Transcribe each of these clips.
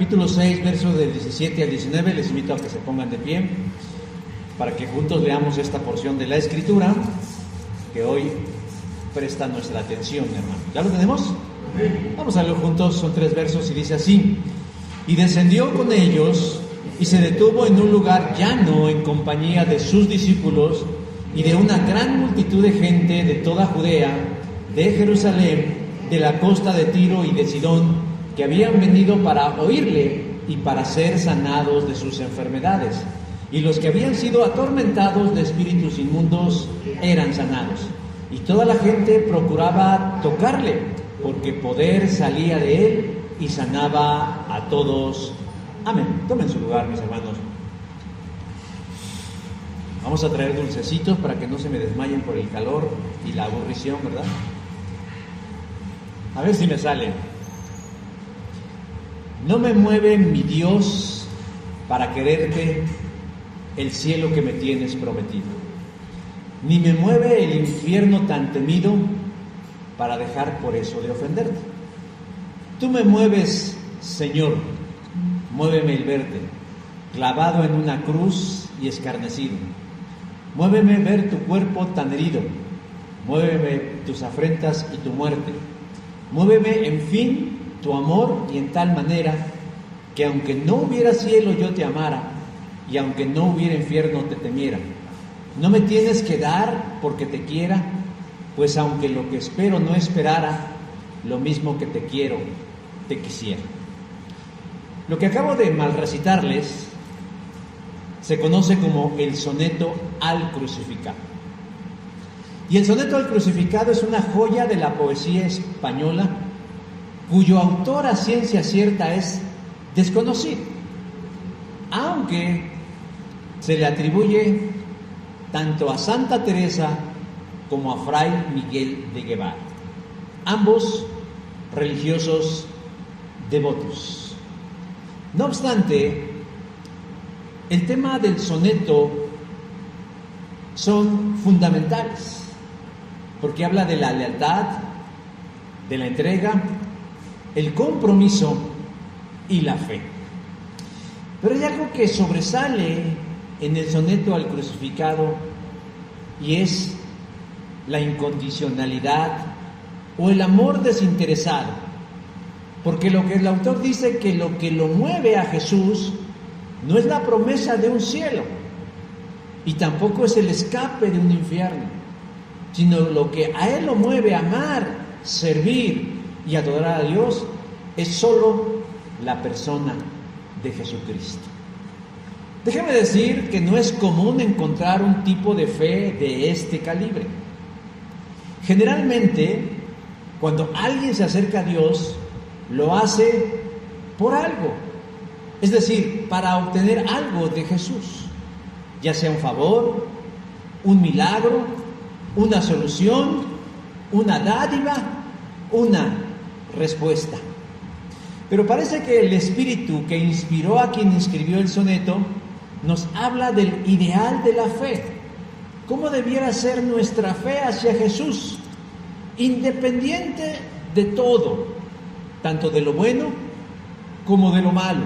capítulo 6, versos del 17 al 19. Les invito a que se pongan de pie para que juntos leamos esta porción de la Escritura que hoy presta nuestra atención, hermano. ¿Ya lo tenemos? Vamos a leerlo juntos, son 3 versos y dice así: y descendió con ellos y se detuvo en un lugar llano en compañía de sus discípulos y de una gran multitud de gente de toda Judea, de Jerusalén, de la costa de Tiro y de Sidón, que habían venido para oírle y para ser sanados de sus enfermedades. Y los que habían sido atormentados de espíritus inmundos eran sanados. Y toda la gente procuraba tocarle, porque poder salía de él y sanaba a todos. Amén. Tomen su lugar, mis hermanos. Vamos a traer dulcecitos para que no se me desmayen por el calor y la aburrición, ¿verdad? A ver si me sale. No me mueve mi Dios para quererte el cielo que me tienes prometido, ni me mueve el infierno tan temido para dejar por eso de ofenderte. Tú me mueves, Señor, muéveme el verte clavado en una cruz y escarnecido. Muéveme ver tu cuerpo tan herido, muéveme tus afrentas y tu muerte. Muéveme, en fin, tu amor, y en tal manera que aunque no hubiera cielo yo te amara, y aunque no hubiera infierno te temiera. No me tienes que dar porque te quiera, pues aunque lo que espero no esperara, lo mismo que te quiero, te quisiera. Lo que acabo de mal recitarles se conoce como el soneto al crucificado. Y el soneto al crucificado es una joya de la poesía española, cuyo autor a ciencia cierta es desconocido, aunque se le atribuye tanto a Santa Teresa como a Fray Miguel de Guevara, ambos religiosos devotos. No obstante, el tema del soneto son fundamentales, porque habla de la lealtad, de la entrega, el compromiso y la fe. Pero hay algo que sobresale en el soneto al crucificado, y es la incondicionalidad o el amor desinteresado, porque lo que el autor dice que lo que lo mueve a Jesús no es la promesa de un cielo y tampoco es el escape de un infierno, sino lo que a él lo mueve a amar, servir y adorar a Dios es solo la persona de Jesucristo. Déjeme decir que no es común encontrar un tipo de fe de este calibre. Generalmente, cuando alguien se acerca a Dios, lo hace por algo, es decir, para obtener algo de Jesús, ya sea un favor, un milagro, una solución, una dádiva, una respuesta. Pero parece que el espíritu que inspiró a quien escribió el soneto nos habla del ideal de la fe. ¿Cómo debiera ser nuestra fe hacia Jesús? Independiente de todo, tanto de lo bueno como de lo malo,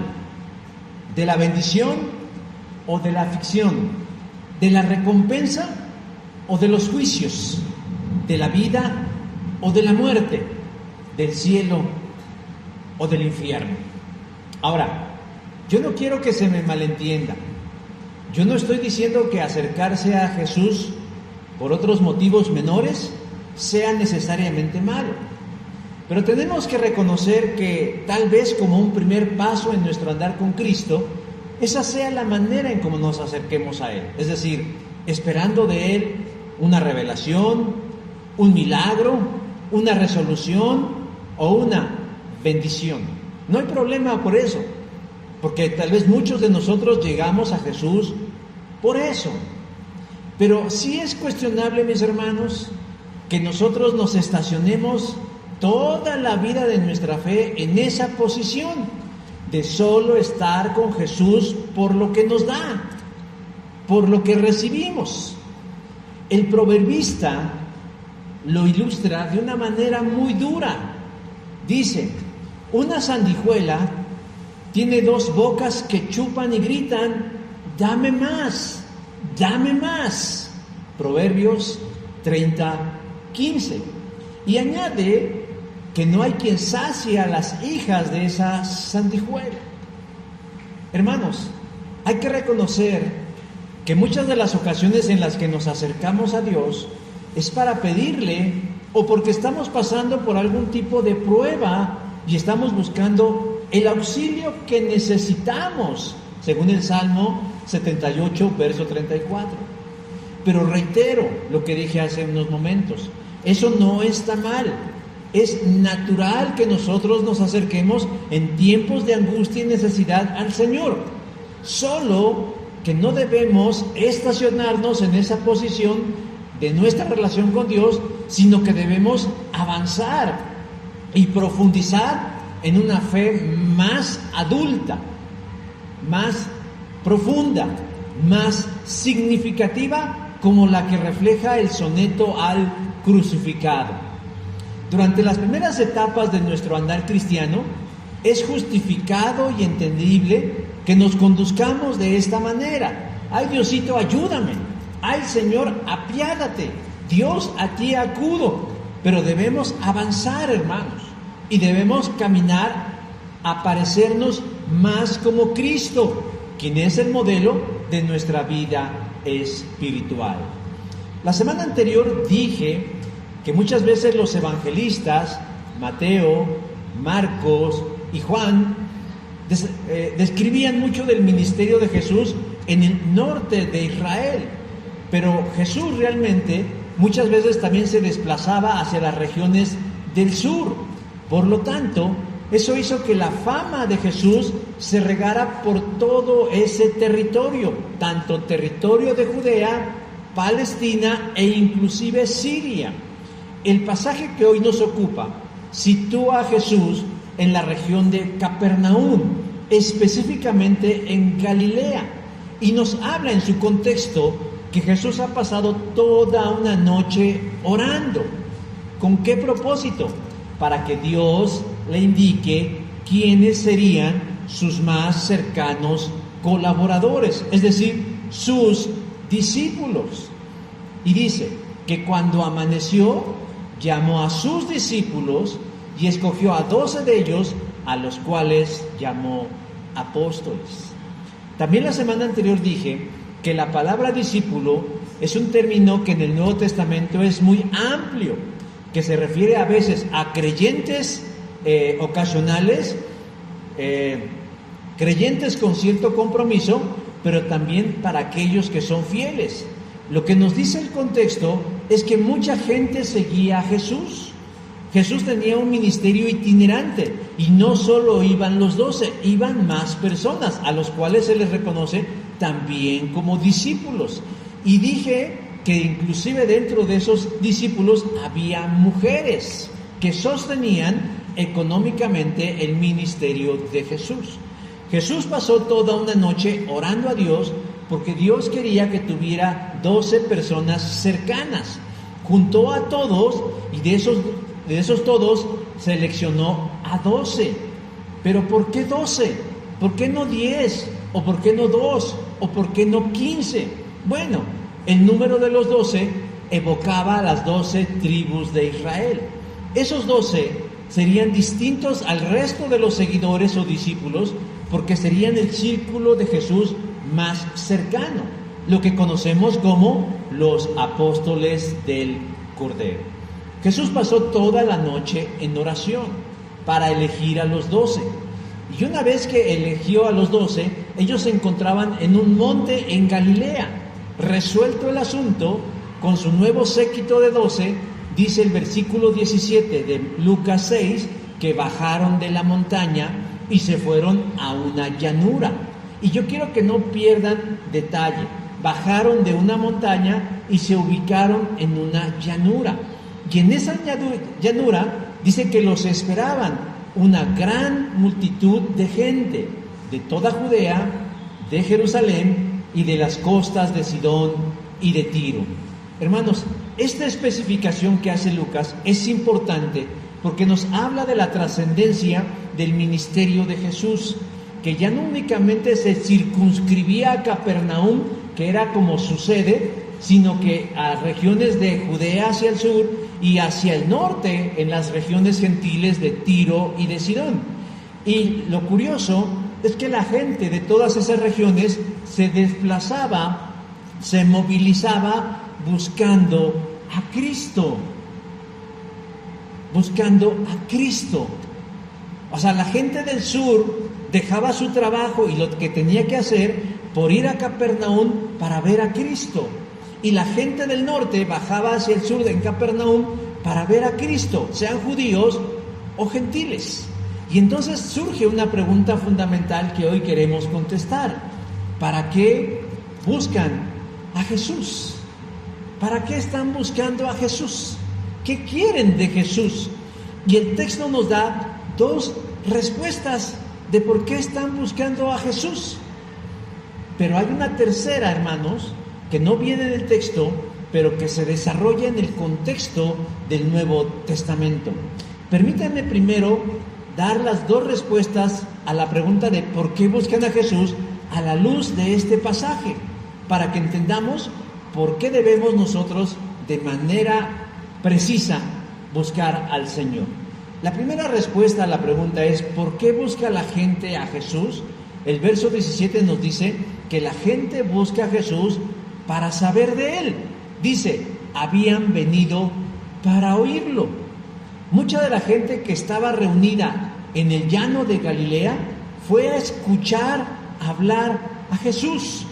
de la bendición o de la aflicción, de la recompensa o de los juicios, de la vida o de la muerte, del cielo o del infierno. Ahora, yo no quiero que se me malentienda. Yo no estoy diciendo que acercarse a Jesús por otros motivos menores sea necesariamente malo. Pero tenemos que reconocer que tal vez como un primer paso en nuestro andar con Cristo, esa sea la manera en cómo nos acerquemos a Él. Es decir, esperando de Él una revelación, un milagro, una resolución o una bendición. No hay problema por eso, porque tal vez muchos de nosotros llegamos a Jesús por eso. Pero sí es cuestionable, mis hermanos, que nosotros nos estacionemos toda la vida de nuestra fe en esa posición de solo estar con Jesús por lo que nos da, por lo que recibimos. El proverbista lo ilustra de una manera muy dura. Dice: una sanguijuela tiene dos bocas que chupan y gritan, dame más, dame más. Proverbios 30:15. Y añade que no hay quien sacie a las hijas de esa sanguijuela. Hermanos, hay que reconocer que muchas de las ocasiones en las que nos acercamos a Dios es para pedirle o porque estamos pasando por algún tipo de prueba y estamos buscando el auxilio que necesitamos, según el Salmo 78, verso 34. Pero reitero lo que dije hace unos momentos, eso no está mal. Es natural que nosotros nos acerquemos en tiempos de angustia y necesidad al Señor. Solo que no debemos estacionarnos en esa posición de nuestra relación con Dios, sino que debemos avanzar y profundizar en una fe más adulta, más profunda, más significativa, como la que refleja el soneto al crucificado. Durante las primeras etapas de nuestro andar cristiano, es justificado y entendible que nos conduzcamos de esta manera. Ay, Diosito, ayúdame. Ay, Señor, apiádate. Dios, a ti acudo. Pero debemos avanzar, hermanos, y debemos caminar a parecernos más como Cristo, quien es el modelo de nuestra vida espiritual. La semana anterior dije que muchas veces los evangelistas, Mateo, Marcos y Juan, describían mucho del ministerio de Jesús en el norte de Israel, pero Jesús realmente muchas veces también se desplazaba hacia las regiones del sur. Por lo tanto, eso hizo que la fama de Jesús se regara por todo ese territorio, tanto territorio de Judea, Palestina e inclusive Siria. El pasaje que hoy nos ocupa sitúa a Jesús en la región de Capernaum, específicamente en Galilea, y nos habla en su contexto que Jesús ha pasado toda una noche orando. ¿Con qué propósito? Para que Dios le indique quiénes serían sus más cercanos colaboradores, es decir, sus discípulos. Y dice que cuando amaneció, llamó a sus discípulos y escogió a 12 de ellos, a los cuales llamó apóstoles. También la semana anterior dije que la palabra discípulo es un término que en el Nuevo Testamento es muy amplio, que se refiere a veces a creyentes ocasionales, creyentes con cierto compromiso, pero también para aquellos que son fieles. Lo que nos dice el contexto es que mucha gente seguía a Jesús. Jesús tenía un ministerio itinerante y no solo iban los 12, iban más personas a los cuales se les reconoce también como discípulos. Y dije que inclusive dentro de esos discípulos había mujeres que sostenían económicamente el ministerio de Jesús. Jesús pasó toda una noche orando a Dios porque Dios quería que tuviera 12 personas cercanas. Juntó a todos y de esos todos seleccionó a 12. ¿Pero por qué 12? ¿Por qué no 10? ¿O por qué no 2? ¿O por qué no 15? Bueno, el número de los 12 evocaba a las 12 tribus de Israel. Esos 12 serían distintos al resto de los seguidores o discípulos porque serían el círculo de Jesús más cercano, lo que conocemos como los apóstoles del Cordero. Jesús pasó toda la noche en oración para elegir a los 12. Y una vez que eligió a los 12, ellos se encontraban en un monte en Galilea. Resuelto el asunto, con su nuevo séquito de 12, dice el versículo 17 de Lucas 6, que bajaron de la montaña y se fueron a una llanura. Y yo quiero que no pierdan detalle. Bajaron de una montaña y se ubicaron en una llanura. Y en esa llanura dice que los esperaban una gran multitud de gente de toda Judea, de Jerusalén y de las costas de Sidón y de Tiro. Hermanos, esta especificación que hace Lucas es importante porque nos habla de la trascendencia del ministerio de Jesús. que ya no únicamente se circunscribía a Capernaum, que era como su sede, sino que a regiones de Judea hacia el sur y hacia el norte, en las regiones gentiles de Tiro y de Sidón. Y lo curioso es que la gente de todas esas regiones se desplazaba, se movilizaba buscando a Cristo. Buscando a Cristo. O sea, la gente del sur dejaba su trabajo y lo que tenía que hacer por ir a Capernaum para ver a Cristo. Y la gente del norte bajaba hacia el sur en Capernaum para ver a Cristo, sean judíos o gentiles. Y entonces surge una pregunta fundamental que hoy queremos contestar. ¿Para qué buscan a Jesús? ¿Para qué están buscando a Jesús? ¿Qué quieren de Jesús? Y el texto nos da dos respuestas de por qué están buscando a Jesús. Pero hay una tercera, hermanos, que no viene del texto, pero que se desarrolla en el contexto del Nuevo Testamento. Permítanme primero dar las dos respuestas a la pregunta de por qué buscan a Jesús a la luz de este pasaje, para que entendamos por qué debemos nosotros de manera precisa buscar al Señor. La primera respuesta a la pregunta es ¿por qué busca la gente a Jesús? El verso 17 nos dice que la gente busca a Jesús para saber de Él. Dice, habían venido para oírlo. Mucha de la gente que estaba reunida en el llano de Galilea fue a escuchar hablar a Jesús.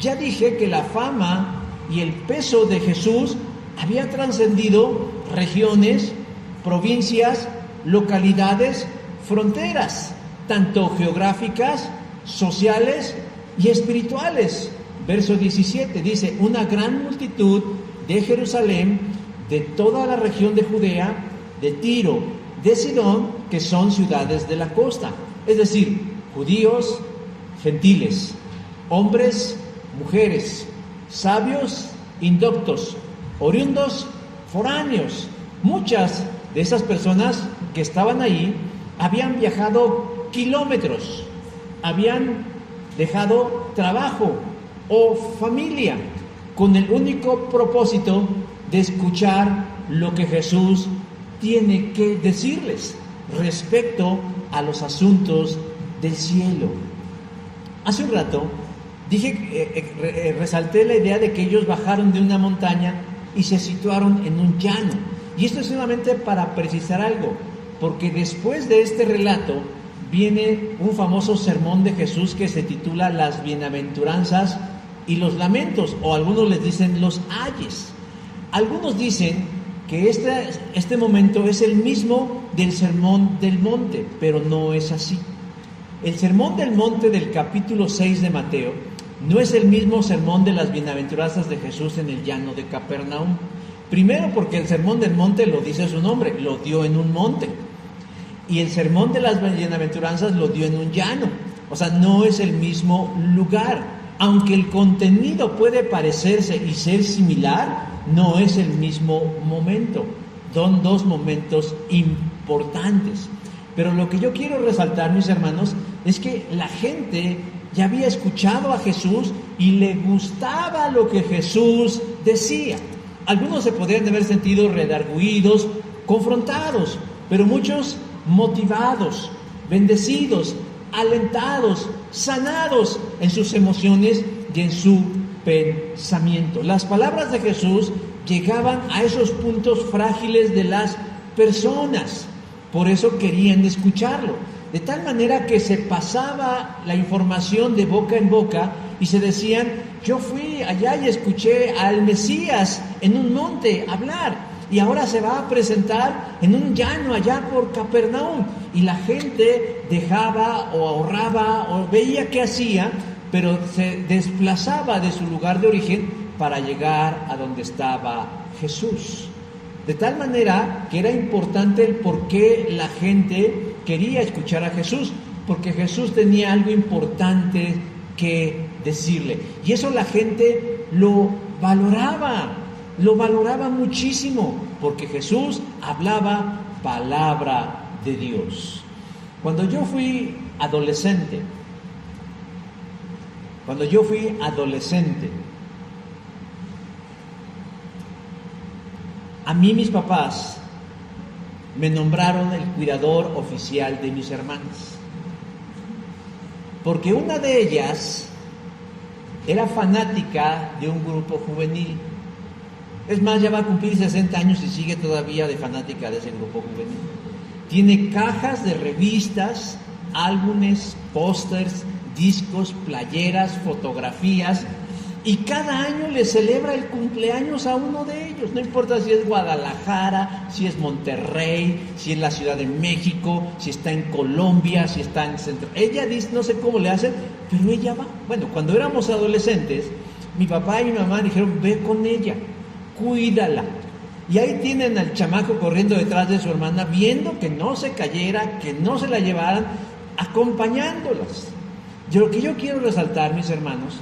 Ya dije que la fama y el peso de Jesús había trascendido regiones, provincias, localidades, fronteras, tanto geográficas, sociales y espirituales. Verso 17 dice, una gran multitud de Jerusalén, de toda la región de Judea, de Tiro, de Sidón, que son ciudades de la costa, es decir, judíos, gentiles, hombres, mujeres, sabios, indoctos, oriundos, foráneos. Muchas de esas personas que estaban ahí habían viajado kilómetros, habían dejado trabajo o familia con el único propósito de escuchar lo que Jesús tiene que decirles respecto a los asuntos del cielo. Hace un rato resalté la idea de que ellos bajaron de una montaña y se situaron en un llano. Y esto es solamente para precisar algo, porque después de este relato viene un famoso sermón de Jesús que se titula Las bienaventuranzas y los lamentos, o algunos les dicen los ayes. Algunos dicen que este momento es el mismo del sermón del monte, pero no es así. El sermón del monte del capítulo 6 de Mateo no es el mismo sermón de las bienaventuranzas de Jesús en el llano de Capernaum. Primero porque el sermón del monte lo dice su nombre, lo dio en un monte. Y el sermón de las bienaventuranzas lo dio en un llano. O sea, no es el mismo lugar. Aunque el contenido puede parecerse y ser similar, no es el mismo momento. Son dos momentos importantes. Pero lo que yo quiero resaltar, mis hermanos, es que la gente ya había escuchado a Jesús y le gustaba lo que Jesús decía. Algunos se podrían haber sentido redarguidos, confrontados, pero muchos motivados, bendecidos, alentados, sanados en sus emociones y en su pensamiento. Las palabras de Jesús llegaban a esos puntos frágiles de las personas, por eso querían escucharlo, de tal manera que se pasaba la información de boca en boca y se decían, yo fui allá y escuché al Mesías en un monte hablar, y ahora se va a presentar en un llano allá por Capernaum. Y la gente dejaba o ahorraba o veía qué hacía, pero se desplazaba de su lugar de origen para llegar a donde estaba Jesús. De tal manera que era importante el por qué la gente quería escuchar a Jesús, porque Jesús tenía algo importante que decirle. Y eso la gente lo valoraba muchísimo, porque Jesús hablaba palabra de Dios. Cuando yo fui adolescente, Cuando yo fui adolescente, a mí mis papás me nombraron el cuidador oficial de mis hermanas, porque una de ellas era fanática de un grupo juvenil. Es más, ya va a cumplir 60 años y sigue todavía de fanática de ese grupo juvenil. Tiene cajas de revistas, álbumes, pósters, discos, playeras, fotografías, y cada año le celebra el cumpleaños a uno de ellos. No importa si es Guadalajara, si es Monterrey, si es la Ciudad de México, si está en Colombia, si está en Centro. Ella dice, no sé cómo le hace, pero ella va. Bueno, cuando éramos adolescentes, mi papá y mi mamá dijeron, ve con ella, cuídala. Y ahí tienen al chamaco corriendo detrás de su hermana, viendo que no se cayera, que no se la llevaran, acompañándolas. Lo que yo quiero resaltar, mis hermanos,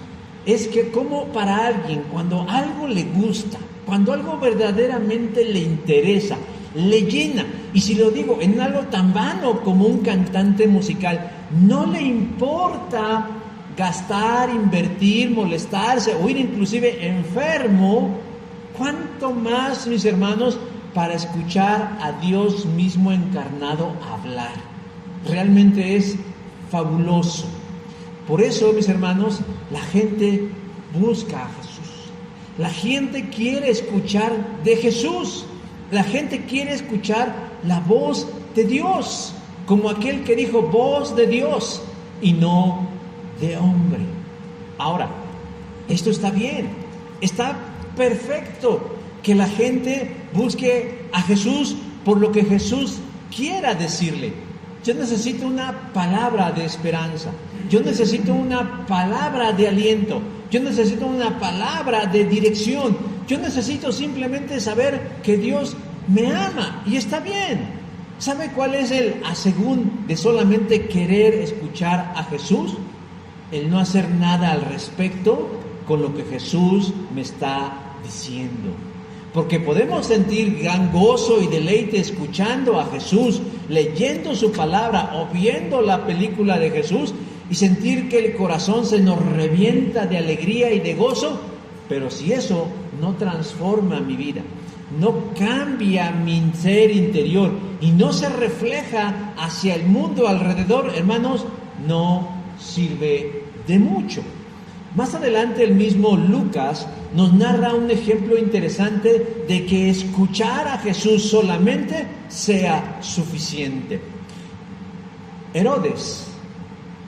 es que como para alguien, cuando algo le gusta, cuando algo verdaderamente le interesa, le llena, y si lo digo en algo tan vano como un cantante musical, no le importa gastar, invertir, molestarse o ir inclusive enfermo, ¿cuánto más, mis hermanos, para escuchar a Dios mismo encarnado hablar? Realmente es fabuloso. Por eso, mis hermanos, la gente busca a Jesús. La gente quiere escuchar de Jesús. La gente quiere escuchar la voz de Dios, como aquel que dijo voz de Dios y no de hombre. Ahora, esto está bien, está perfecto que la gente busque a Jesús por lo que Jesús quiera decirle. Yo necesito una palabra de esperanza. Yo necesito una palabra de aliento. Yo necesito una palabra de dirección. Yo necesito simplemente saber que Dios me ama y está bien. ¿Sabe cuál es el asegún de solamente querer escuchar a Jesús? El no hacer nada al respecto con lo que Jesús me está diciendo. Porque podemos sentir gran gozo y deleite escuchando a Jesús, leyendo su palabra o viendo la película de Jesús y sentir que el corazón se nos revienta de alegría y de gozo, pero si eso no transforma mi vida, no cambia mi ser interior y no se refleja hacia el mundo alrededor, hermanos, no sirve de mucho. Más adelante el mismo Lucas nos narra un ejemplo interesante de que escuchar a Jesús solamente sea suficiente. Herodes,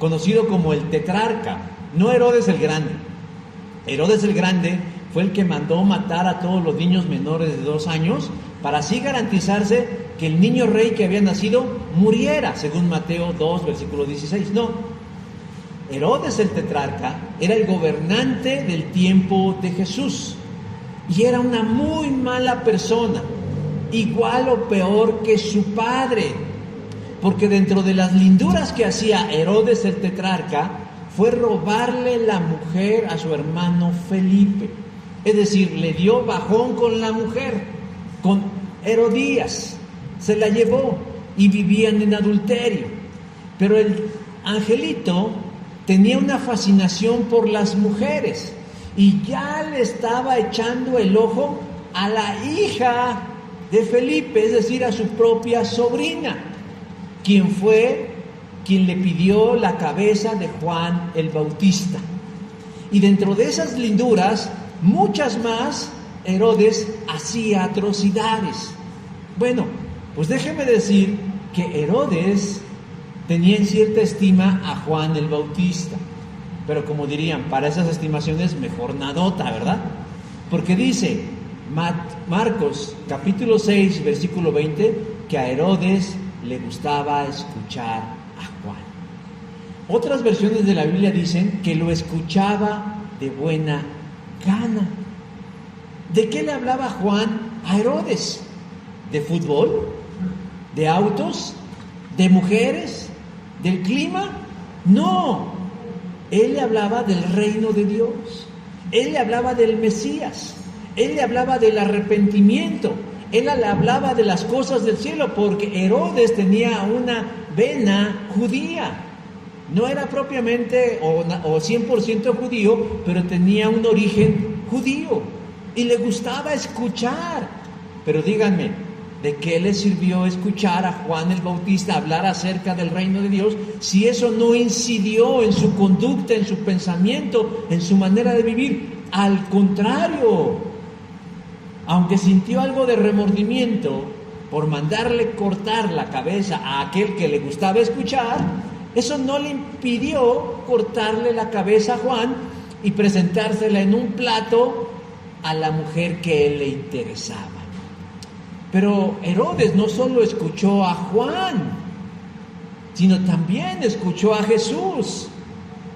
conocido como el tetrarca, no Herodes el Grande. Herodes el Grande fue el que mandó matar a todos los niños menores de 2 años para así garantizarse que el niño rey que había nacido muriera, según Mateo 2, versículo 16. No. Herodes el tetrarca era el gobernante del tiempo de Jesús y era una muy mala persona, igual o peor que su padre, porque dentro de las linduras que hacía Herodes el tetrarca fue robarle la mujer a su hermano Felipe. Es decir, le dio bajón con la mujer, con Herodías, se la llevó y vivían en adulterio. Pero el angelito tenía una fascinación por las mujeres y ya le estaba echando el ojo a la hija de Felipe, es decir, a su propia sobrina, quien le pidió la cabeza de Juan el Bautista. Y dentro de esas linduras, muchas más, Herodes hacía atrocidades. Bueno, pues déjeme decir que Herodes tenía en cierta estima a Juan el Bautista, pero como dirían, para esas estimaciones mejor nadota, ¿verdad? Porque dice Marcos capítulo 6, versículo 20, que a Herodes le gustaba escuchar a Juan. Otras versiones de la Biblia dicen que lo escuchaba de buena gana. ¿De qué le hablaba Juan a Herodes? ¿De fútbol? ¿De autos? ¿De mujeres? ¿Del clima? No, él le hablaba del reino de Dios, él le hablaba del Mesías, él le hablaba del arrepentimiento, él le hablaba de las cosas del cielo, porque Herodes tenía una vena judía. No era propiamente o 100% judío, pero tenía un origen judío y le gustaba escuchar. Pero díganme, ¿de qué le sirvió escuchar a Juan el Bautista hablar acerca del reino de Dios si eso no incidió en su conducta, en su pensamiento, en su manera de vivir? Al contrario, aunque sintió algo de remordimiento por mandarle cortar la cabeza a aquel que le gustaba escuchar, eso no le impidió cortarle la cabeza a Juan y presentársela en un plato a la mujer que él le interesaba. Pero Herodes no solo escuchó a Juan, sino también escuchó a Jesús.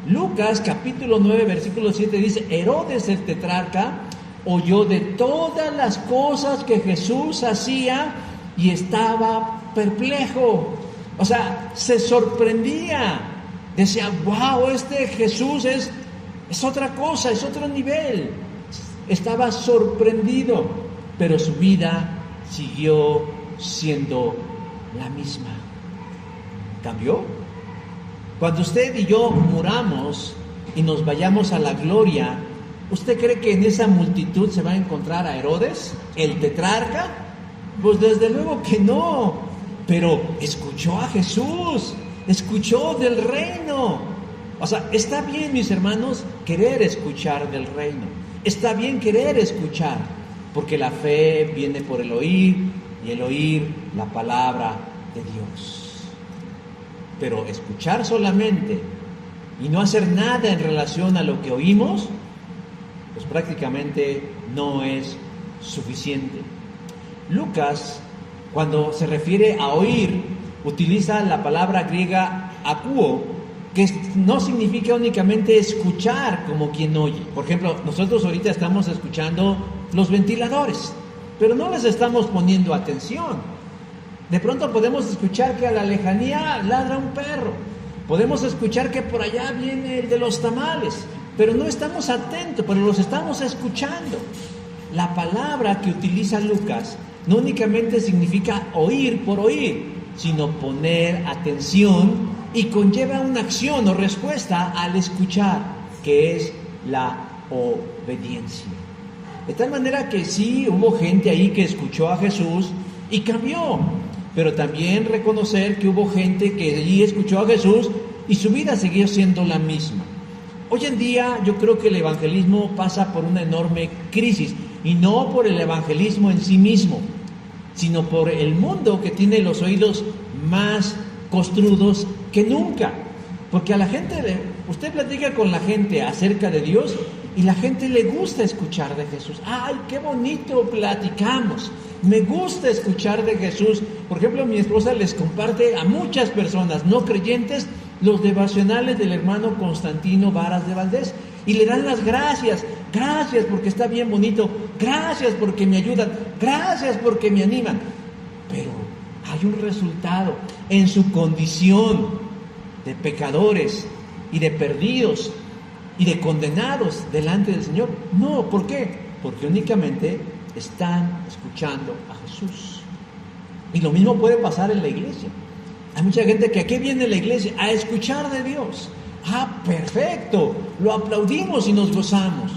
Lucas capítulo 9 versículo 7 dice: Herodes el tetrarca oyó de todas las cosas que Jesús hacía y estaba perplejo. O sea, se sorprendía. Decía: wow, este Jesús es otra cosa, es otro nivel. Estaba sorprendido, pero su vida siguió siendo la misma. ¿Cambió? Cuando usted y yo muramos y nos vayamos a la gloria, ¿usted cree que en esa multitud se va a encontrar a Herodes, el tetrarca? Pues desde luego que no. Pero escuchó a Jesús, escuchó del reino. O sea, está bien, mis hermanos, querer escuchar del reino. Está bien querer escuchar, porque la fe viene por el oír y el oír la palabra de Dios. Pero escuchar solamente y no hacer nada en relación a lo que oímos, pues prácticamente no es suficiente. Lucas, cuando se refiere a oír, utiliza la palabra griega akouo, que no significa únicamente escuchar como quien oye. Por ejemplo, nosotros ahorita estamos escuchando los ventiladores, pero no les estamos poniendo atención. De pronto podemos escuchar que a la lejanía ladra un perro, podemos escuchar que por allá viene el de los tamales, pero no estamos atentos, pero los estamos escuchando. La palabra que utiliza Lucas no únicamente significa oír por oír, sino poner atención, y conlleva una acción o respuesta al escuchar, que es la obediencia. De tal manera que sí hubo gente ahí que escuchó a Jesús y cambió, pero también reconocer que hubo gente que allí escuchó a Jesús y su vida siguió siendo la misma. Hoy en día yo creo que el evangelismo pasa por una enorme crisis, y no por el evangelismo en sí mismo, sino por el mundo que tiene los oídos más costrudos que nunca. Porque a la gente, usted platica con la gente acerca de Dios y la gente le gusta escuchar de Jesús. ¡Ay, qué bonito platicamos! Me gusta escuchar de Jesús. Por ejemplo, mi esposa les comparte a muchas personas no creyentes los devocionales del hermano Constantino Varas de Valdés y le dan las gracias. Gracias porque está bien bonito. Gracias porque me ayudan. Gracias porque me animan. Pero hay un resultado en su condición de pecadores y de perdidos y de condenados delante del Señor. No, ¿por qué? Porque únicamente están escuchando a Jesús. Y lo mismo puede pasar en la iglesia. Hay mucha gente que aquí viene a la iglesia a escuchar de Dios. Ah, perfecto, lo aplaudimos y nos gozamos.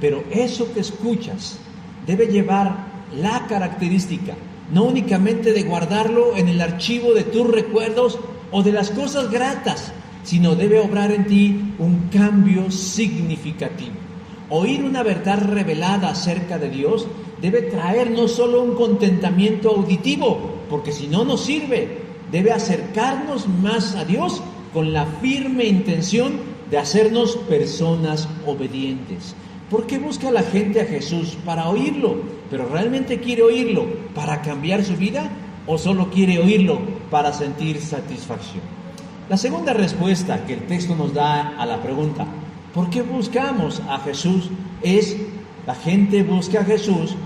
Pero eso que escuchas debe llevar la característica, no únicamente de guardarlo en el archivo de tus recuerdos o de las cosas gratas, sino debe obrar en ti un cambio significativo. Oír una verdad revelada acerca de Dios debe traer no solo un contentamiento auditivo, porque si no nos sirve, debe acercarnos más a Dios con la firme intención de hacernos personas obedientes. ¿Por qué busca la gente a Jesús? Para oírlo, pero ¿realmente quiere oírlo para cambiar su vida o solo quiere oírlo para sentir satisfacción? La segunda respuesta que el texto nos da a la pregunta, ¿por qué buscamos a Jesús? Es, la gente busca a Jesús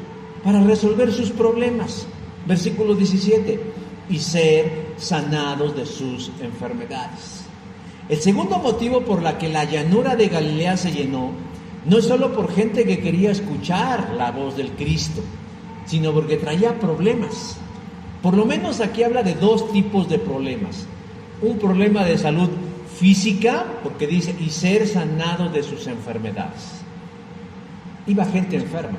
para resolver sus problemas. Versículo 17, y ser sanados de sus enfermedades. El segundo motivo por la que la llanura de Galilea se llenó no es solo por gente que quería escuchar la voz del Cristo, sino porque traía problemas. Por lo menos aquí habla de dos tipos de problemas. Un problema de salud física, porque dice, y ser sanado de sus enfermedades. Iba gente enferma.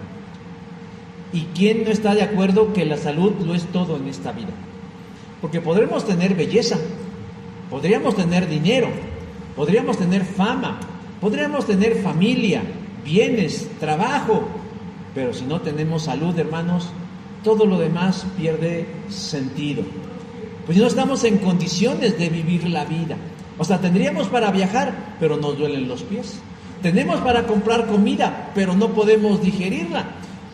¿Y quién no está de acuerdo que la salud lo es todo en esta vida? Porque podremos tener belleza, podríamos tener dinero, podríamos tener fama, podríamos tener familia, bienes, trabajo, pero si no tenemos salud, hermanos, todo lo demás pierde sentido. Pues no estamos en condiciones de vivir la vida. O sea, tendríamos para viajar, pero nos duelen los pies. Tenemos para comprar comida, pero no podemos digerirla.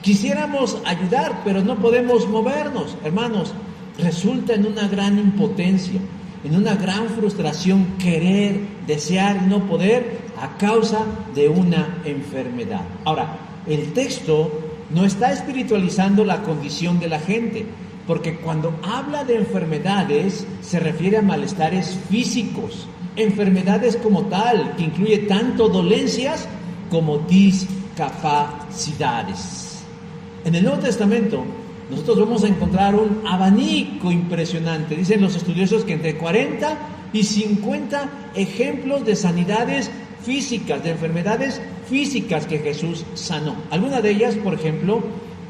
Quisiéramos ayudar, pero no podemos movernos. Hermanos, resulta en una gran impotencia, en una gran frustración querer, desear y no poder a causa de una enfermedad. Ahora, el texto no está espiritualizando la condición de la gente, porque cuando habla de enfermedades se refiere a malestares físicos, enfermedades como tal, que incluye tanto dolencias como discapacidades. En el Nuevo Testamento nosotros vamos a encontrar un abanico impresionante. Dicen los estudiosos que entre 40 y 50 ejemplos de sanidades físicas, de enfermedades físicas que Jesús sanó. Alguna de ellas, por ejemplo,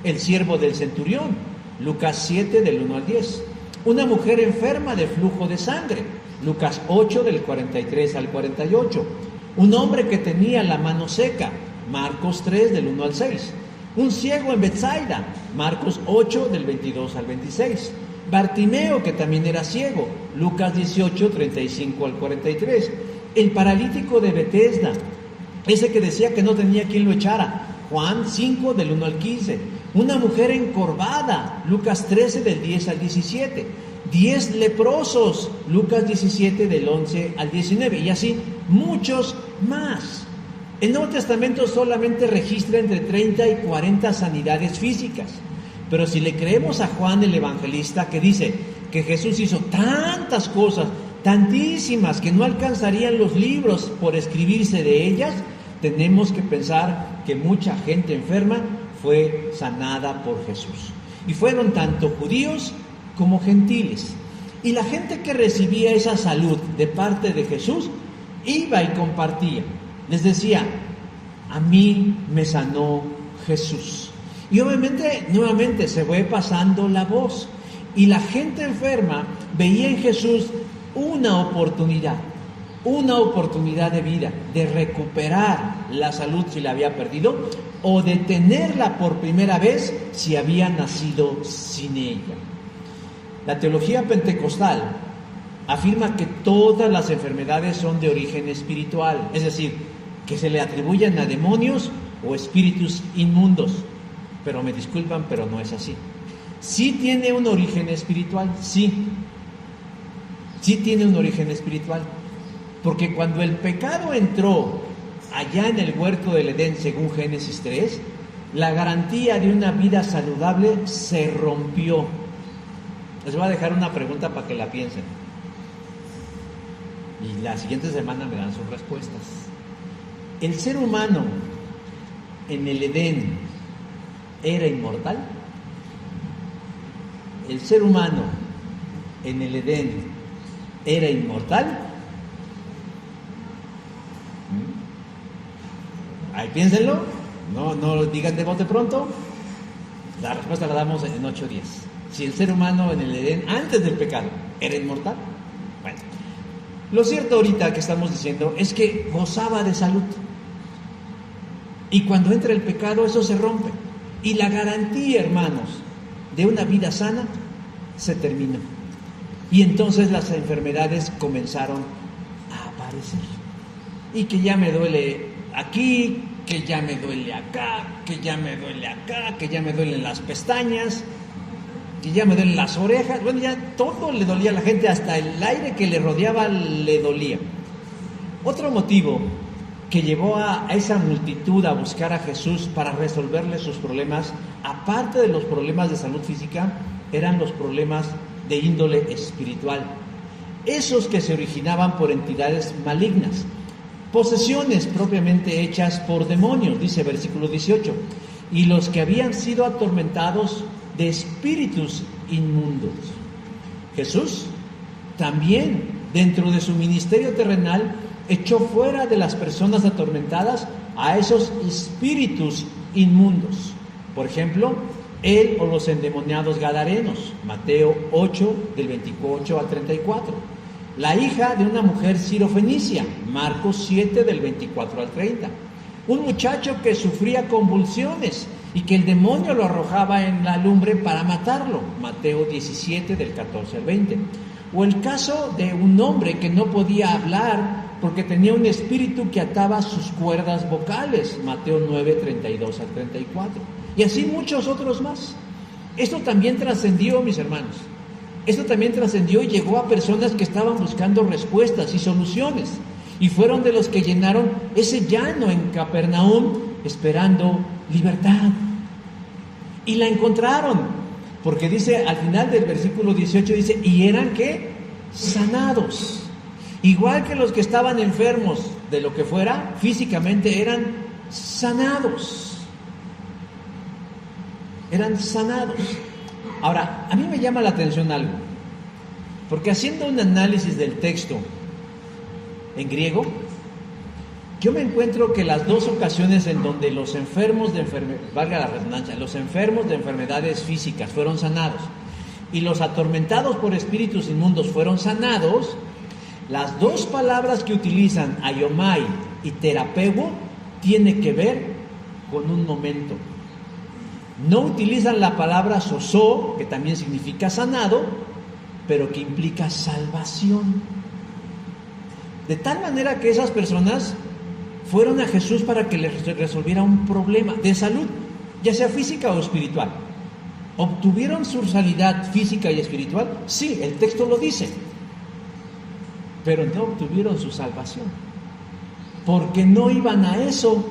el siervo del centurión, Lucas 7 del 1 al 10. Una mujer enferma de flujo de sangre, Lucas 8 del 43 al 48. Un hombre que tenía la mano seca, Marcos 3 del 1 al 6. Un ciego en Betsaida, Marcos 8 del 22 al 26. Bartimeo, que también era ciego, Lucas 18, 35 al 43. El paralítico de Betesda, ese que decía que no tenía quien lo echara, Juan 5 del 1 al 15. Una mujer encorvada, Lucas 13 del 10 al 17. 10 leprosos, Lucas 17 del 11 al 19. Y así muchos más. El Nuevo Testamento solamente registra entre 30 y 40 sanidades físicas. Pero si le creemos a Juan el Evangelista, que dice que Jesús hizo tantas cosas, tantísimas, que no alcanzarían los libros por escribirse de ellas, tenemos que pensar que mucha gente enferma fue sanada por Jesús. Y fueron tanto judíos como gentiles. Y la gente que recibía esa salud de parte de Jesús, iba y compartía. Les decía, a mí me sanó Jesús. Y obviamente, nuevamente se fue pasando la voz. Y la gente enferma veía en Jesús una oportunidad de vida, de recuperar la salud si la había perdido, o de tenerla por primera vez si había nacido sin ella. La teología pentecostal afirma que todas las enfermedades son de origen espiritual, es decir, que se le atribuyen a demonios o espíritus inmundos. Pero me disculpan, pero no es así. Sí tiene un origen espiritual, sí tiene un origen espiritual. Porque cuando el pecado entró allá en el huerto del Edén, según Génesis 3, la garantía de una vida saludable se rompió. Les voy a dejar una pregunta para que la piensen. Y la siguiente semana me dan sus respuestas. ¿El ser humano en el Edén era inmortal? ¿El ser humano en el Edén era inmortal? Ahí piénsenlo, no lo digan de bote pronto. La respuesta la damos en 8 días. Si el ser humano en el Edén, antes del pecado, era inmortal. Bueno, lo cierto ahorita que estamos diciendo es que gozaba de salud. Y cuando entra el pecado, eso se rompe. Y la garantía, hermanos, de una vida sana se terminó. Y entonces las enfermedades comenzaron a aparecer. Y que ya me duele aquí, que ya me duele acá, que ya me duele acá, que ya me duelen las pestañas, que ya me duelen las orejas. Bueno, ya todo le dolía a la gente, hasta el aire que le rodeaba le dolía. Otro motivo que llevó a esa multitud a buscar a Jesús para resolverle sus problemas, aparte de los problemas de salud física, eran los problemas de índole espiritual. Esos que se originaban por entidades malignas, posesiones propiamente hechas por demonios, dice versículo 18, y los que habían sido atormentados de espíritus inmundos. Jesús también dentro de su ministerio terrenal, echó fuera de las personas atormentadas a esos espíritus inmundos. Por ejemplo, él o los endemoniados gadarenos, Mateo 8, del 28 al 34. La hija de una mujer sirofenicia, Marcos 7, del 24 al 30. Un muchacho que sufría convulsiones y que el demonio lo arrojaba en la lumbre para matarlo, Mateo 17, del 14 al 20. O el caso de un hombre que no podía hablar porque tenía un espíritu que ataba sus cuerdas vocales, Mateo 9, 32 al 34. Y así muchos otros más. Esto también trascendió, mis hermanos. Esto también trascendió y llegó a personas que estaban buscando respuestas y soluciones. Y fueron de los que llenaron ese llano en Capernaum esperando libertad. Y la encontraron, porque dice al final del versículo 18, dice, ¿y eran qué? Sanados. Igual que los que estaban enfermos de lo que fuera, físicamente eran sanados. Eran sanados. Ahora, a mí me llama la atención algo, porque haciendo un análisis del texto en griego, yo me encuentro que las dos ocasiones en donde los enfermos de valga la redundancia, los enfermos de enfermedades físicas fueron sanados y los atormentados por espíritus inmundos fueron sanados, las dos palabras que utilizan, aiomai y terapeuo, tiene que ver con un momento. No utilizan la palabra sosó, que también significa sanado, pero que implica salvación. De tal manera que esas personas fueron a Jesús para que les resolviera un problema de salud, ya sea física o espiritual. ¿Obtuvieron su sanidad física y espiritual? Sí, el texto lo dice. Pero no obtuvieron su salvación, porque no iban a eso.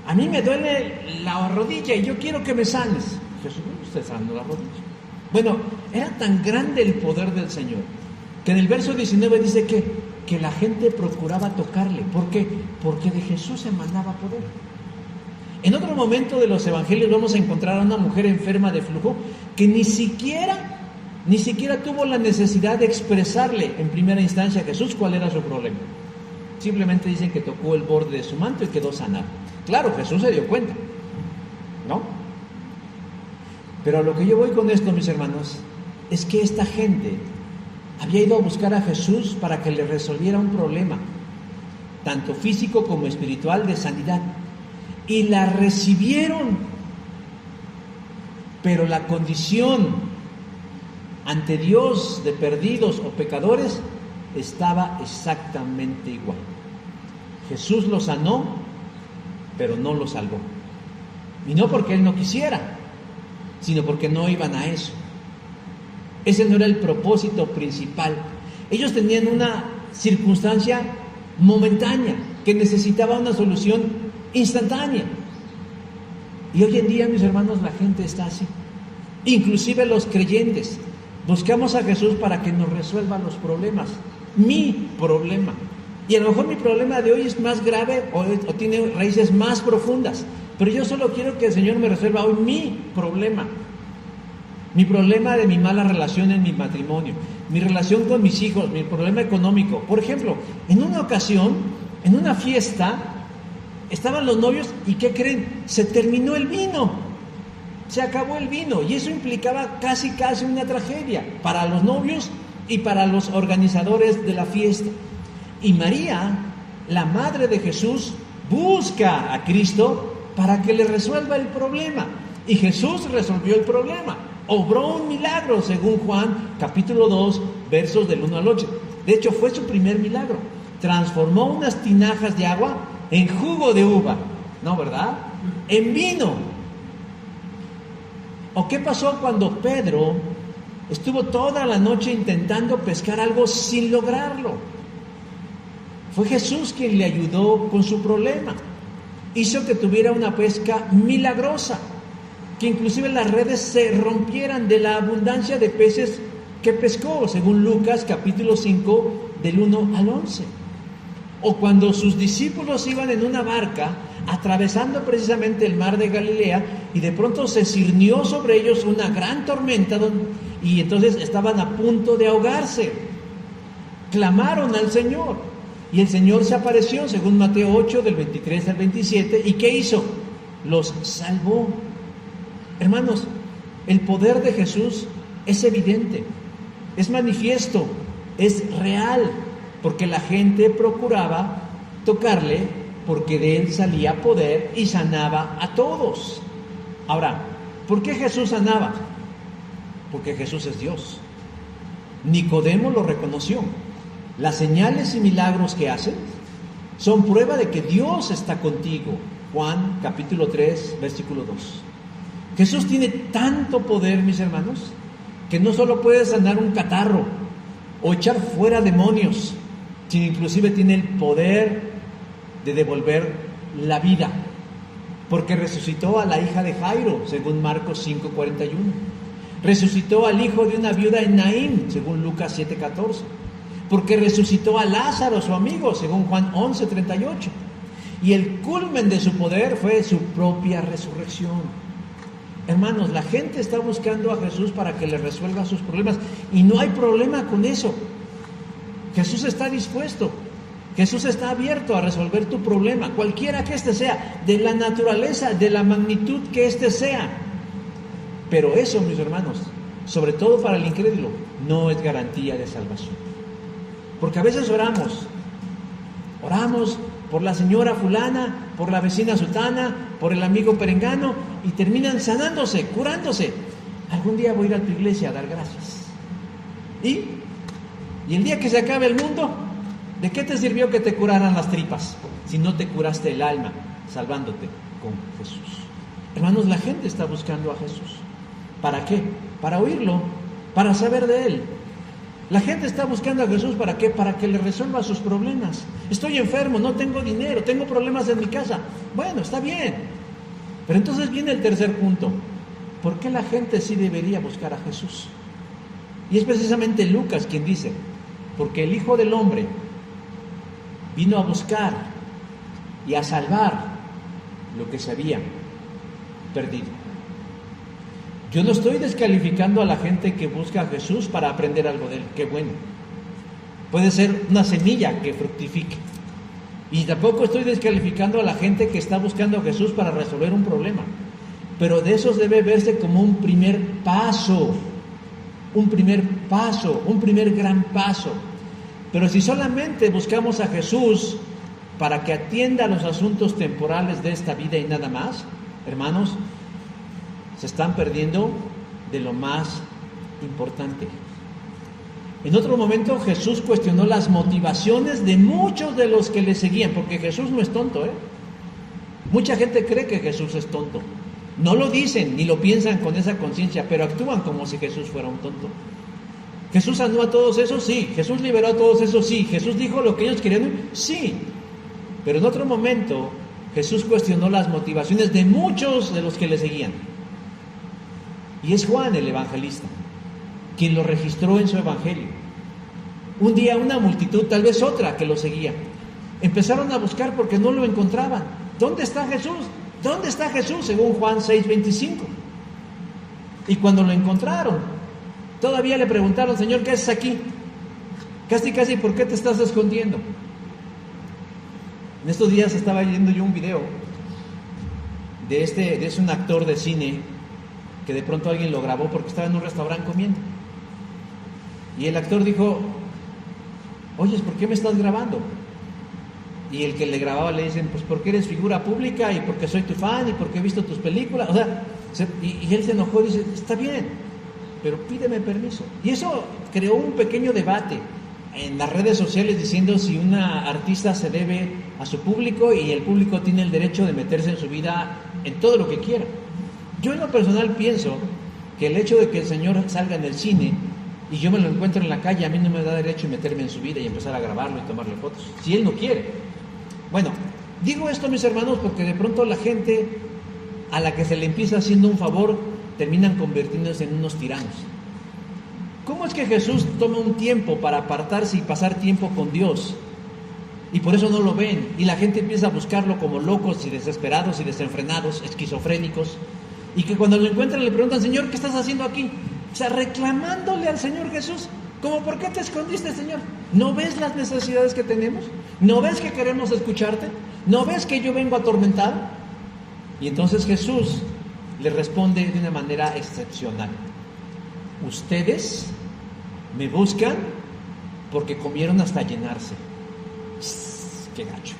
A mí me duele la rodilla y yo quiero que me sanes. Jesús, usted sanó la rodilla. Bueno, era tan grande el poder del Señor, que en el verso 19 dice que la gente procuraba tocarle. ¿Por qué? Porque de Jesús emanaba poder. En otro momento de los evangelios vamos a encontrar a una mujer enferma de flujo que ni siquiera tuvo la necesidad de expresarle en primera instancia a Jesús cuál era su problema. Simplemente dicen que tocó el borde de su manto y quedó sanada. Claro, Jesús se dio cuenta, ¿no? Pero a lo que yo voy con esto, mis hermanos, es que esta gente había ido a buscar a Jesús para que le resolviera un problema, tanto físico como espiritual, de sanidad. Y la recibieron. Pero la condición ante Dios de perdidos o pecadores estaba exactamente igual. Jesús los sanó, pero no los salvó. Y no porque Él no quisiera, sino porque no iban a eso. Ese no era el propósito principal. Ellos tenían una circunstancia momentánea que necesitaba una solución instantánea. Y hoy en día, mis hermanos, la gente está así. Inclusive los creyentes. Buscamos a Jesús para que nos resuelva los problemas. Mi problema. Y a lo mejor mi problema de hoy es más grave o tiene raíces más profundas. Pero yo solo quiero que el Señor me resuelva hoy mi problema. Mi problema de mi mala relación en mi matrimonio, mi relación con mis hijos, mi problema económico. Por ejemplo, en una ocasión, en una fiesta, estaban los novios y ¿qué creen? Se terminó el vino, se acabó el vino y eso implicaba casi una tragedia para los novios y para los organizadores de la fiesta. Y María, la madre de Jesús, busca a Cristo para que le resuelva el problema. Y Jesús resolvió el problema. Obró un milagro, según Juan, capítulo 2, versos del 1 al 8. De hecho, fue su primer milagro. Transformó unas tinajas de agua en jugo de uva. ¿No, verdad? En vino. ¿O qué pasó cuando Pedro estuvo toda la noche intentando pescar algo sin lograrlo? Fue Jesús quien le ayudó con su problema. Hizo que tuviera una pesca milagrosa, que inclusive las redes se rompieran de la abundancia de peces que pescó, según Lucas capítulo 5, del 1 al 11. O cuando sus discípulos iban en una barca, atravesando precisamente el mar de Galilea, y de pronto se cirnió sobre ellos una gran tormenta, y entonces estaban a punto de ahogarse. clamaron al Señor. Y el Señor se apareció, según Mateo 8, del 23 al 27. ¿Y qué hizo? Los salvó. Hermanos, el poder de Jesús es evidente, es manifiesto, es real, porque la gente procuraba tocarle, porque de él salía poder y sanaba a todos. Ahora, ¿por qué Jesús sanaba? Porque Jesús es Dios. Nicodemo lo reconoció. Las señales y milagros que hace son prueba de que Dios está contigo. Juan capítulo 3, versículo 2. Jesús tiene tanto poder, mis hermanos, que no solo puede sanar un catarro o echar fuera demonios, sino inclusive tiene el poder de devolver la vida, porque resucitó a la hija de Jairo, según Marcos 5:41. Resucitó al hijo de una viuda en Naín, según Lucas 7:14. Porque resucitó a Lázaro, su amigo, según Juan 11:38. Y el culmen de su poder fue su propia resurrección. Hermanos, la gente está buscando a Jesús para que le resuelva sus problemas, y no hay problema con eso. Jesús está dispuesto, Jesús está abierto a resolver tu problema, cualquiera que éste sea, de la naturaleza, de la magnitud que éste sea. Pero eso, mis hermanos, sobre todo para el incrédulo, no es garantía de salvación. Porque a veces oramos por la señora fulana, por la vecina sutana, por el amigo perengano, y terminan sanándose, curándose. Algún día voy a ir a tu iglesia a dar gracias. ¿Y el día que se acabe el mundo, ¿de qué te sirvió que te curaran las tripas si no te curaste el alma salvándote con Jesús? Hermanos, la gente está buscando a Jesús. ¿Para qué? Para oírlo, para saber de Él. La gente está buscando a Jesús, ¿para qué? Para que le resuelva sus problemas. Estoy enfermo, no tengo dinero, tengo problemas en mi casa. Bueno, está bien. Pero entonces viene el tercer punto. ¿Por qué la gente sí debería buscar a Jesús? Y es precisamente Lucas quien dice, porque el Hijo del Hombre vino a buscar y a salvar lo que se había perdido. Yo no estoy descalificando a la gente que busca a Jesús para aprender algo de Él, qué bueno. Puede ser una semilla que fructifique. Y tampoco estoy descalificando a la gente que está buscando a Jesús para resolver un problema. Pero de esos debe verse como un primer paso, un primer gran paso. Pero si solamente buscamos a Jesús para que atienda los asuntos temporales de esta vida y nada más, hermanos, se están perdiendo de lo más importante. En otro momento Jesús cuestionó las motivaciones de muchos de los que le seguían, porque Jesús no es tonto, Mucha gente cree que Jesús es tonto. No lo dicen ni lo piensan con esa conciencia, pero actúan como si Jesús fuera un tonto. ¿Jesús sanó a todos esos? Sí. ¿Jesús liberó a todos esos? Sí. ¿Jesús dijo lo que ellos querían? Sí. Pero en otro momento Jesús cuestionó las motivaciones de muchos de los que le seguían. Y es Juan el evangelista quien lo registró en su evangelio. Un día una multitud, tal vez otra, que lo seguía, empezaron a buscar porque no lo encontraban. ¿Dónde está Jesús? ¿Dónde está Jesús? Según Juan 6:25. Y cuando lo encontraron, todavía le preguntaron, Señor, ¿qué haces aquí? Casi, ¿por qué te estás escondiendo? En estos días estaba viendo yo un video de un actor de cine que de pronto alguien lo grabó porque estaba en un restaurante comiendo. Y el actor dijo, oye, ¿por qué me estás grabando? Y el que le grababa le dicen, pues porque eres figura pública y porque soy tu fan y porque he visto tus películas. O sea, y él se enojó y dice, está bien, pero pídeme permiso. Y eso creó un pequeño debate en las redes sociales diciendo si una artista se debe a su público y el público tiene el derecho de meterse en su vida en todo lo que quiera. Yo en lo personal pienso que el hecho de que el Señor salga en el cine y yo me lo encuentro en la calle, a mí no me da derecho de meterme en su vida y empezar a grabarlo y tomarle fotos, si Él no quiere. Bueno, digo esto, mis hermanos, porque de pronto la gente a la que se le empieza haciendo un favor terminan convirtiéndose en unos tiranos. ¿Cómo es que Jesús toma un tiempo para apartarse y pasar tiempo con Dios? Y por eso no lo ven, y la gente empieza a buscarlo como locos y desesperados y desenfrenados, esquizofrénicos, y que cuando lo encuentran le preguntan, Señor, ¿qué estás haciendo aquí? O sea, reclamándole al Señor Jesús, como, ¿por qué te escondiste, Señor? ¿No ves las necesidades que tenemos? ¿No ves que queremos escucharte? ¿No ves que yo vengo atormentado? Y entonces Jesús le responde de una manera excepcional. Ustedes me buscan porque comieron hasta llenarse. ¡Qué gacho!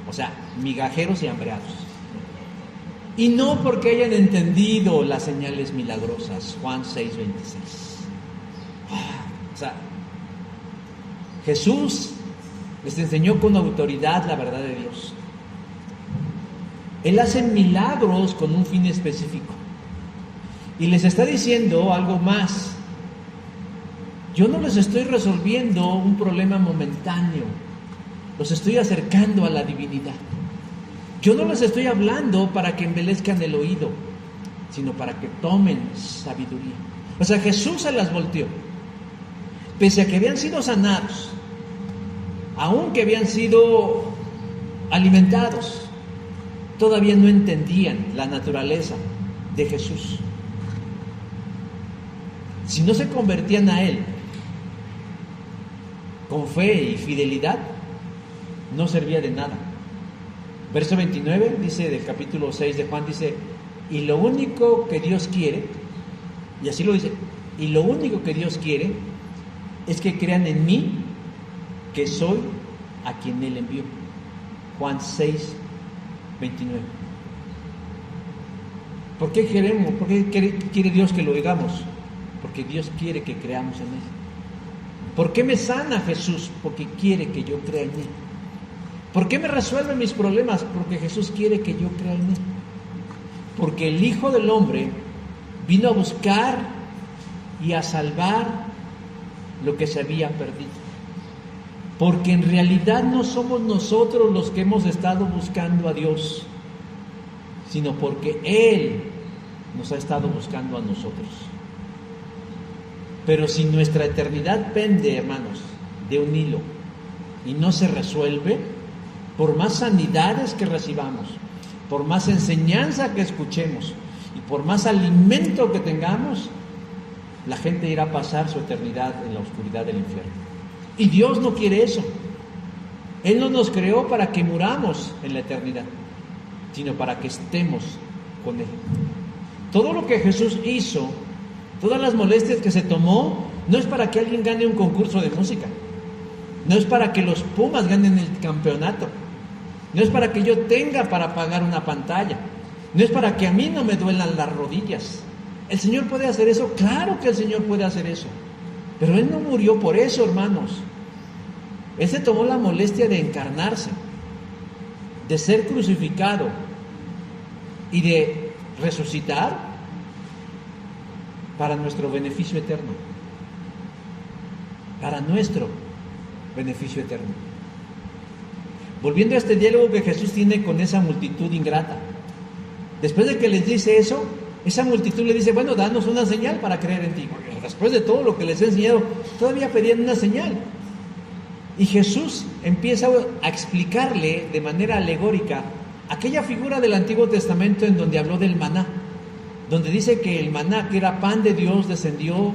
O sea, migajeros y hambreados. Y no porque hayan entendido las señales milagrosas. Juan 6:26. O sea, Jesús les enseñó con autoridad la verdad de Dios. Él hace milagros con un fin específico. Y les está diciendo algo más. Yo no les estoy resolviendo un problema momentáneo. Los estoy acercando a la divinidad. Yo no les estoy hablando para que embelezcan el oído, sino para que tomen sabiduría. O sea, Jesús se las volteó. Pese a que habían sido sanados, aunque habían sido alimentados, todavía no entendían la naturaleza de Jesús. Si no se convertían a Él con fe y fidelidad, no servía de nada. Verso 29 dice del capítulo 6 de Juan, dice, y lo único que Dios quiere, y así lo dice, y lo único que Dios quiere es que crean en mí, que soy a quien Él envió. Juan 6, 29. ¿Por qué queremos? ¿Por qué quiere Dios que lo oigamos? Porque Dios quiere que creamos en Él. ¿Por qué me sana Jesús? Porque quiere que yo crea en Él. ¿Por qué me resuelve mis problemas? Porque Jesús quiere que yo crea en Él. Porque el Hijo del Hombre vino a buscar y a salvar lo que se había perdido. Porque en realidad no somos nosotros los que hemos estado buscando a Dios, sino porque Él nos ha estado buscando a nosotros. Pero si nuestra eternidad pende, hermanos, de un hilo y no se resuelve, por más sanidades que recibamos, por más enseñanza que escuchemos y por más alimento que tengamos, la gente irá a pasar su eternidad en la oscuridad del infierno. Y Dios no quiere eso. Él no nos creó para que muramos en la eternidad, sino para que estemos con Él. Todo lo que Jesús hizo, todas las molestias que se tomó, no es para que alguien gane un concurso de música, no es para que los Pumas ganen el campeonato, no es para que yo tenga para pagar una pantalla, no es para que a mí no me duelan las rodillas. ¿El Señor puede hacer eso? Claro que el Señor puede hacer eso, pero Él no murió por eso, hermanos. Él se tomó la molestia de encarnarse, de ser crucificado y de resucitar para nuestro beneficio eterno, para nuestro beneficio eterno. Volviendo a este diálogo que Jesús tiene con esa multitud ingrata, después de que les dice eso, esa multitud le dice, bueno, danos una señal para creer en ti. Porque después de todo lo que les he enseñado, todavía pedían una señal. Y Jesús empieza a explicarle de manera alegórica aquella figura del Antiguo Testamento en donde habló del maná, donde dice que el maná, que era pan de Dios, descendió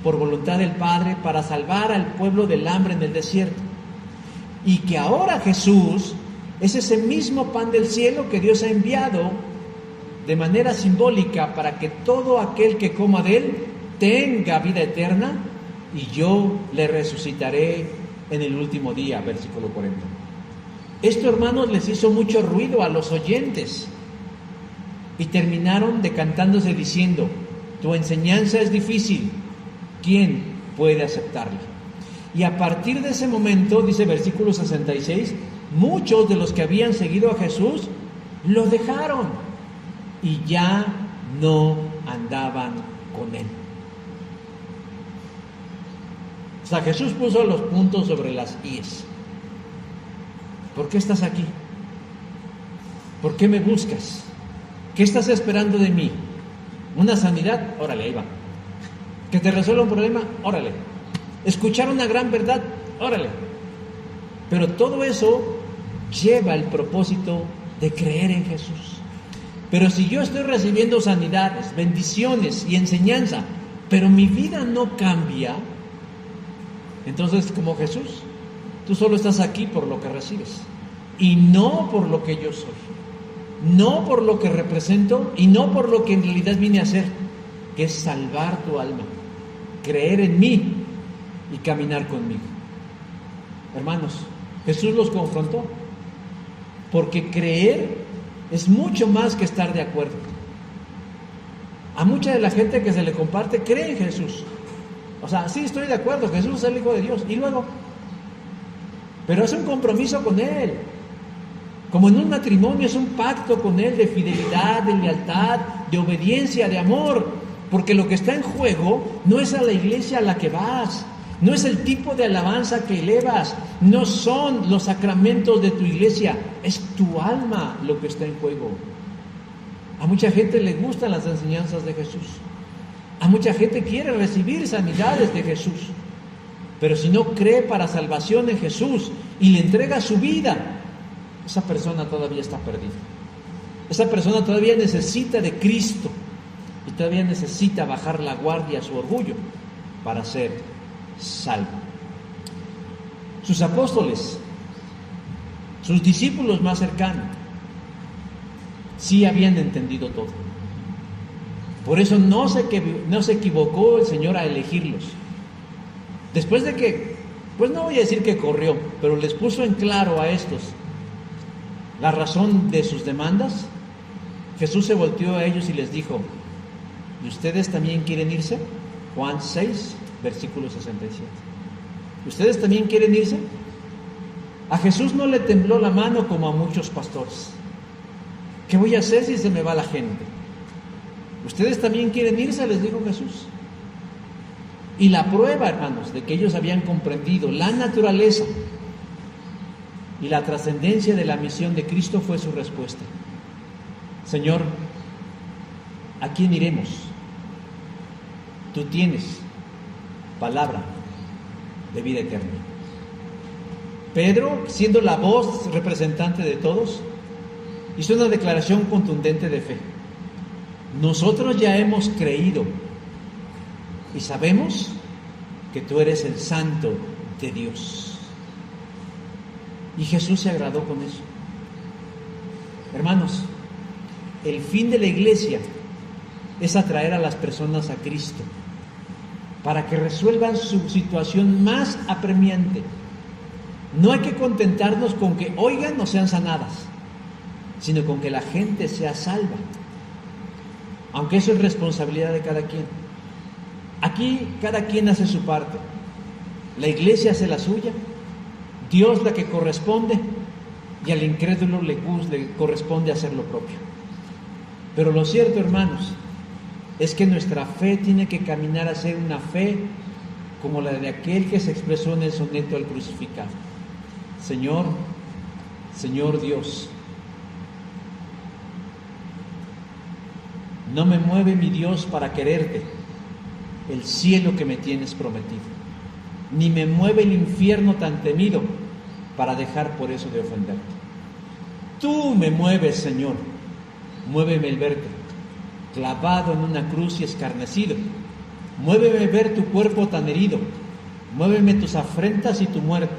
por voluntad del Padre para salvar al pueblo del hambre en el desierto. Y que ahora Jesús es ese mismo pan del cielo que Dios ha enviado de manera simbólica para que todo aquel que coma de Él tenga vida eterna, y yo le resucitaré en el último día. Versículo 40. Esto, hermanos, les hizo mucho ruido a los oyentes y terminaron decantándose diciendo, tu enseñanza es difícil, ¿quién puede aceptarla? Y a partir de ese momento, dice versículo 66, muchos de los que habían seguido a Jesús lo dejaron y ya no andaban con Él. O sea, Jesús puso los puntos sobre las íes. ¿Por qué estás aquí? ¿Por qué me buscas? ¿Qué estás esperando de mí? ¿Una sanidad? Órale, ahí va. ¿Que te resuelva un problema? Órale. ¿Escuchar una gran verdad? Órale. Pero todo eso lleva el propósito de creer en Jesús. Pero si yo estoy recibiendo sanidades, bendiciones y enseñanza, pero mi vida no cambia, Entonces, como Jesús, tú solo estás aquí por lo que recibes y no por lo que yo soy, no por lo que represento y no por lo que en realidad vine a hacer, que es salvar tu alma, creer en mí y caminar conmigo. Hermanos, Jesús los confrontó, porque creer es mucho más que estar de acuerdo. A mucha de la gente que se le comparte cree en Jesús. O sea, sí, estoy de acuerdo, Jesús es el Hijo de Dios. Y luego, pero es un compromiso con Él. Como en un matrimonio es un pacto con Él de fidelidad, de lealtad, de obediencia, de amor. Porque lo que está en juego no es a la iglesia a la que vas, no es el tipo de alabanza que elevas, no son los sacramentos de tu iglesia, es tu alma lo que está en juego. A mucha gente le gustan las enseñanzas de Jesús. A mucha gente quiere recibir sanidades de Jesús. Pero si no cree para salvación en Jesús y le entrega su vida, esa persona todavía está perdida. Esa persona todavía necesita de Cristo y todavía necesita bajar la guardia a su orgullo para ser salvo. Sus apóstoles, sus discípulos más cercanos, sí habían entendido todo. Por eso no se equivocó el Señor a elegirlos. Después de que, pues no voy a decir que corrió, pero les puso en claro a estos la razón de sus demandas, Jesús se volteó a ellos y les dijo: ¿y ustedes también quieren irse? Juan 6, versículo 67. ¿Ustedes también quieren irse? A Jesús no le tembló la mano como a muchos pastores. ¿Qué voy a hacer si se me va la gente? ¿Ustedes también quieren irse?, les dijo Jesús. Y la prueba, hermanos, de que ellos habían comprendido la naturaleza y la trascendencia de la misión de Cristo fue su respuesta: Señor, ¿a quién iremos? Tú tienes palabra de vida eterna. Pedro, siendo la voz representante de todos, hizo una declaración contundente de fe. Nosotros ya hemos creído y sabemos que tú eres el Santo de Dios. Y Jesús se agradó con eso. Hermanos, el fin de la iglesia es atraer a las personas a Cristo para que resuelvan su situación más apremiante. No hay que contentarnos con que oigan o sean sanadas, sino con que la gente sea salva. Aunque eso es responsabilidad de cada quien. Aquí cada quien hace su parte. La iglesia hace la suya, Dios la que corresponde, y al incrédulo le corresponde hacer lo propio. Pero lo cierto, hermanos, es que nuestra fe tiene que caminar a ser una fe como la de aquel que se expresó en el soneto al crucificado: Señor, Señor Dios, no me mueve mi Dios para quererte el cielo que me tienes prometido, ni me mueve el infierno tan temido para dejar por eso de ofenderte. Tú me mueves, Señor, muéveme el verte clavado en una cruz y escarnecido, muéveme ver tu cuerpo tan herido, muéveme tus afrentas y tu muerte,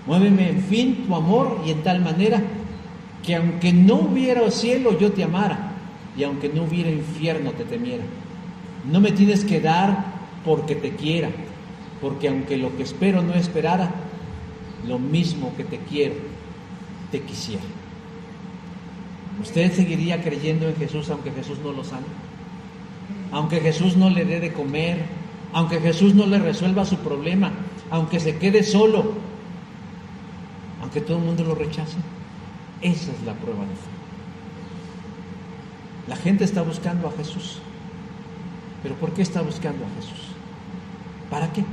muéveme en fin tu amor, y en tal manera que aunque no hubiera cielo yo te amara, y aunque no hubiera infierno te temiera. No me tienes que dar porque te quiera, porque aunque lo que espero no esperara, lo mismo que te quiero, te quisiera. ¿Usted seguiría creyendo en Jesús aunque Jesús no lo sane? Aunque Jesús no le dé de comer, aunque Jesús no le resuelva su problema, aunque se quede solo, aunque todo el mundo lo rechace. Esa es la prueba de fe. La gente está buscando a Jesús. ¿Pero por qué está buscando a Jesús? ¿Para qué?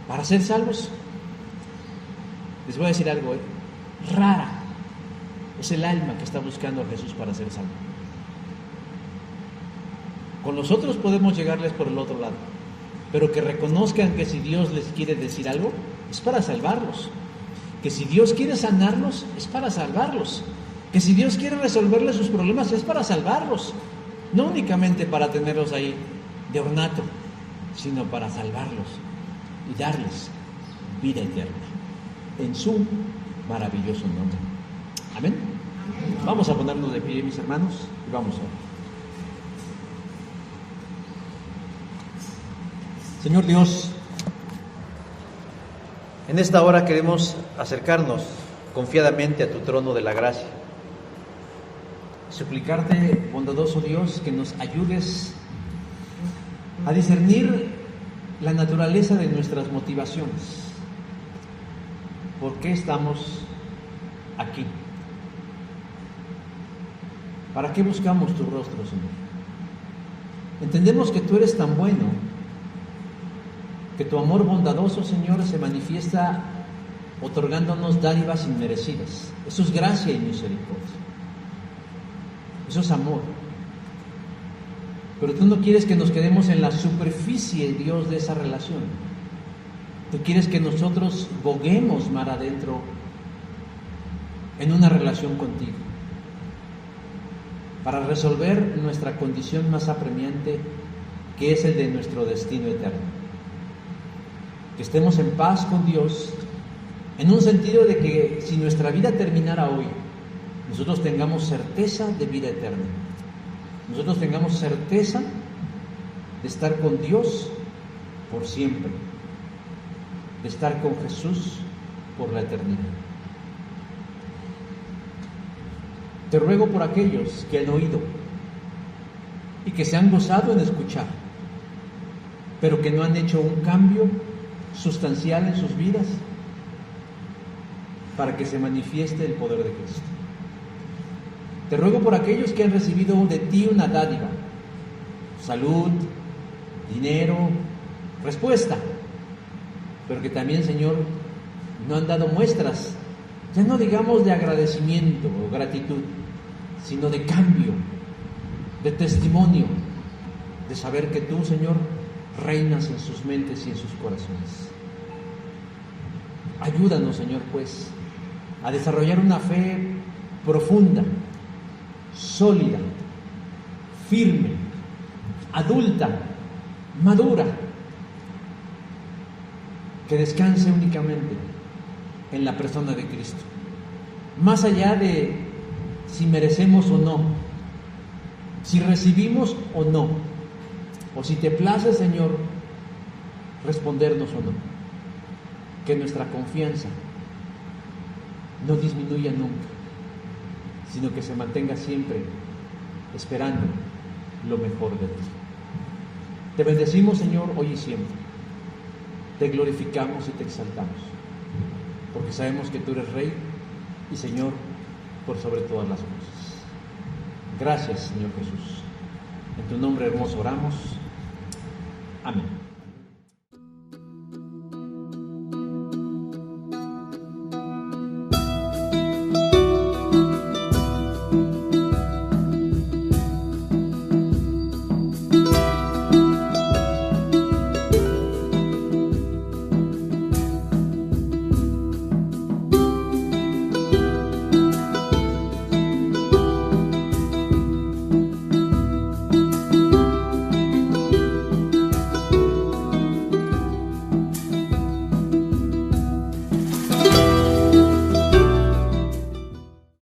¿Para ser salvos? Les voy a decir algo, rara es el alma que está buscando a Jesús para ser salvo. Con nosotros podemos llegarles por el otro lado, pero que reconozcan que si Dios les quiere decir algo, es para salvarlos. Que si Dios quiere sanarlos, es para salvarlos. Que si Dios quiere resolverles sus problemas, es para salvarlos. No únicamente para tenerlos ahí de ornato, sino para salvarlos. y darles vida eterna. En su maravilloso nombre. Amén. Vamos a ponernos de pie, mis hermanos, y vamos a orar. Señor Dios, en esta hora queremos acercarnos confiadamente a tu trono de la gracia. Suplicarte, bondadoso Dios, que nos ayudes a discernir la naturaleza de nuestras motivaciones. ¿Por qué estamos aquí? ¿Para qué buscamos tu rostro, Señor? Entendemos que tú eres tan bueno, que tu amor bondadoso, Señor, se manifiesta otorgándonos dádivas inmerecidas. Eso es gracia y misericordia. Eso es amor. Pero tú no quieres que nos quedemos en la superficie, Dios, de esa relación. Tú quieres que nosotros boguemos mar adentro en una relación contigo, para resolver nuestra condición más apremiante, que es el de nuestro destino eterno. Que estemos en paz con Dios, en un sentido de que si nuestra vida terminara hoy, nosotros tengamos certeza de vida eterna. Nosotros tengamos certeza de estar con Dios por siempre, de estar con Jesús por la eternidad. Te ruego por aquellos que han oído y que se han gozado en escuchar, pero que no han hecho un cambio sustancial en sus vidas para que se manifieste el poder de Cristo. Te ruego por aquellos que han recibido de ti una dádiva, salud, dinero, respuesta, pero que también, Señor, no han dado muestras, ya no digamos de agradecimiento o gratitud, sino de cambio, de testimonio, de saber que tú, Señor, reinas en sus mentes y en sus corazones. Ayúdanos, Señor, pues, a desarrollar una fe profunda, sólida, firme, adulta, madura, que descanse únicamente en la persona de Cristo, más allá de si merecemos o no, si recibimos o no, o si te place, Señor, respondernos o no. Que nuestra confianza no disminuya nunca, sino que se mantenga siempre esperando lo mejor de ti. Te bendecimos, Señor, hoy y siempre. Te glorificamos y te exaltamos, porque sabemos que tú eres Rey y Señor por sobre todas las cosas. Gracias, Señor Jesús. En tu nombre hermoso oramos. Amén.